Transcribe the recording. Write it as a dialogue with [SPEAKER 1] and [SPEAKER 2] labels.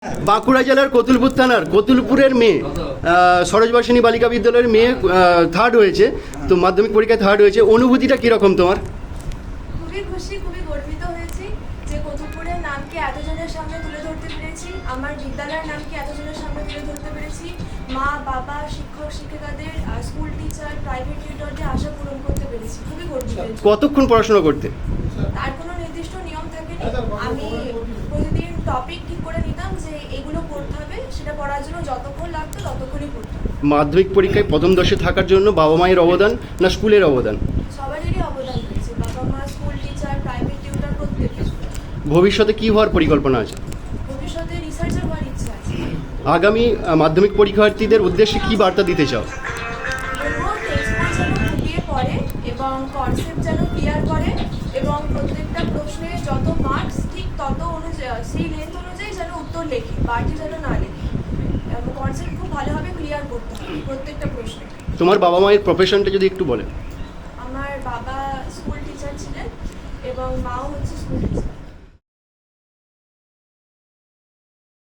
[SPEAKER 1] বাঁকুড়া জেলার কতুলপুর থানার কতুলপুরের মেয়ে সরোজবাসিনী বালিকা বিদ্যালয়ের মেয়ে থার্ড হয়েছে, তো মাধ্যমিক পরীক্ষায় থার্ড হয়েছে। অনুভূতিটা কীরকম তোমার?
[SPEAKER 2] খুবই খুশি, খুবই গর্বিত হয়েছি যে কতুলপুরের নামকে এতজনের সামনে তুলে ধরতে পেরেছি, আমার বিদ্যালয়ের নামকে এতজনের সামনে তুলে ধরতে পেরেছি। মা বাবা, শিক্ষক শিক্ষিকাদের, স্কুল টিচার, প্রাইভেট টিউটরদের আশা পূরণ করতে পেরেছি। খুবই গর্বিত।
[SPEAKER 1] কতক্ষণ পড়াশোনা করতে?
[SPEAKER 2] তার কোনো নির্দিষ্ট নিয়ম থাকেনি, আমি প্রতিদিন টপিক ঠিক করে নিতাম যে এগুলো পড়তে হবে, সেটা পড়ার জন্য যতক্ষণ লাগতো ততক্ষণই পড়তাম।
[SPEAKER 1] মাধ্যমিক পরীক্ষায় প্রথম দশে থাকার জন্য বাবা মায়ের অবদান না স্কুলের অবদান?
[SPEAKER 2] সবারই অবদান রয়েছে, বাবা মা, স্কুল টিচার, প্রাইভেট টিউটর, প্রত্যেকের।
[SPEAKER 1] ভবিষ্যতে কী হওয়ার পরিকল্পনা আছে?
[SPEAKER 2] ভবিষ্যতে রিসার্চার হওয়ার ইচ্ছা আছে।
[SPEAKER 1] আগামী মাধ্যমিক পরীক্ষার্থীদের উদ্দেশ্যে কী বার্তা দিতে চাও?
[SPEAKER 2] যেন ফুটিয়ে পড়ে এবং কনসেপ্ট যেন ক্লিয়ার করে এবং প্রত্যেকটা প্রশ্নে যত মার্কস ঠিক তত অনুযায়ী সেই লেন্থ অনুযায়ী যেন উত্তর লেখে, বাড়তি যেন না লেখে। কনসেপ্ট খুব ভালোভাবে ক্লিয়ার করতে হবে প্রত্যেকটা প্রশ্নে।
[SPEAKER 1] তোমার বাবা মায়ের প্রফেশনটা যদি একটু বলেন।
[SPEAKER 2] আমার বাবা স্কুল টিচার ছিলেন এবং মাও হচ্ছে স্কুল টিচার।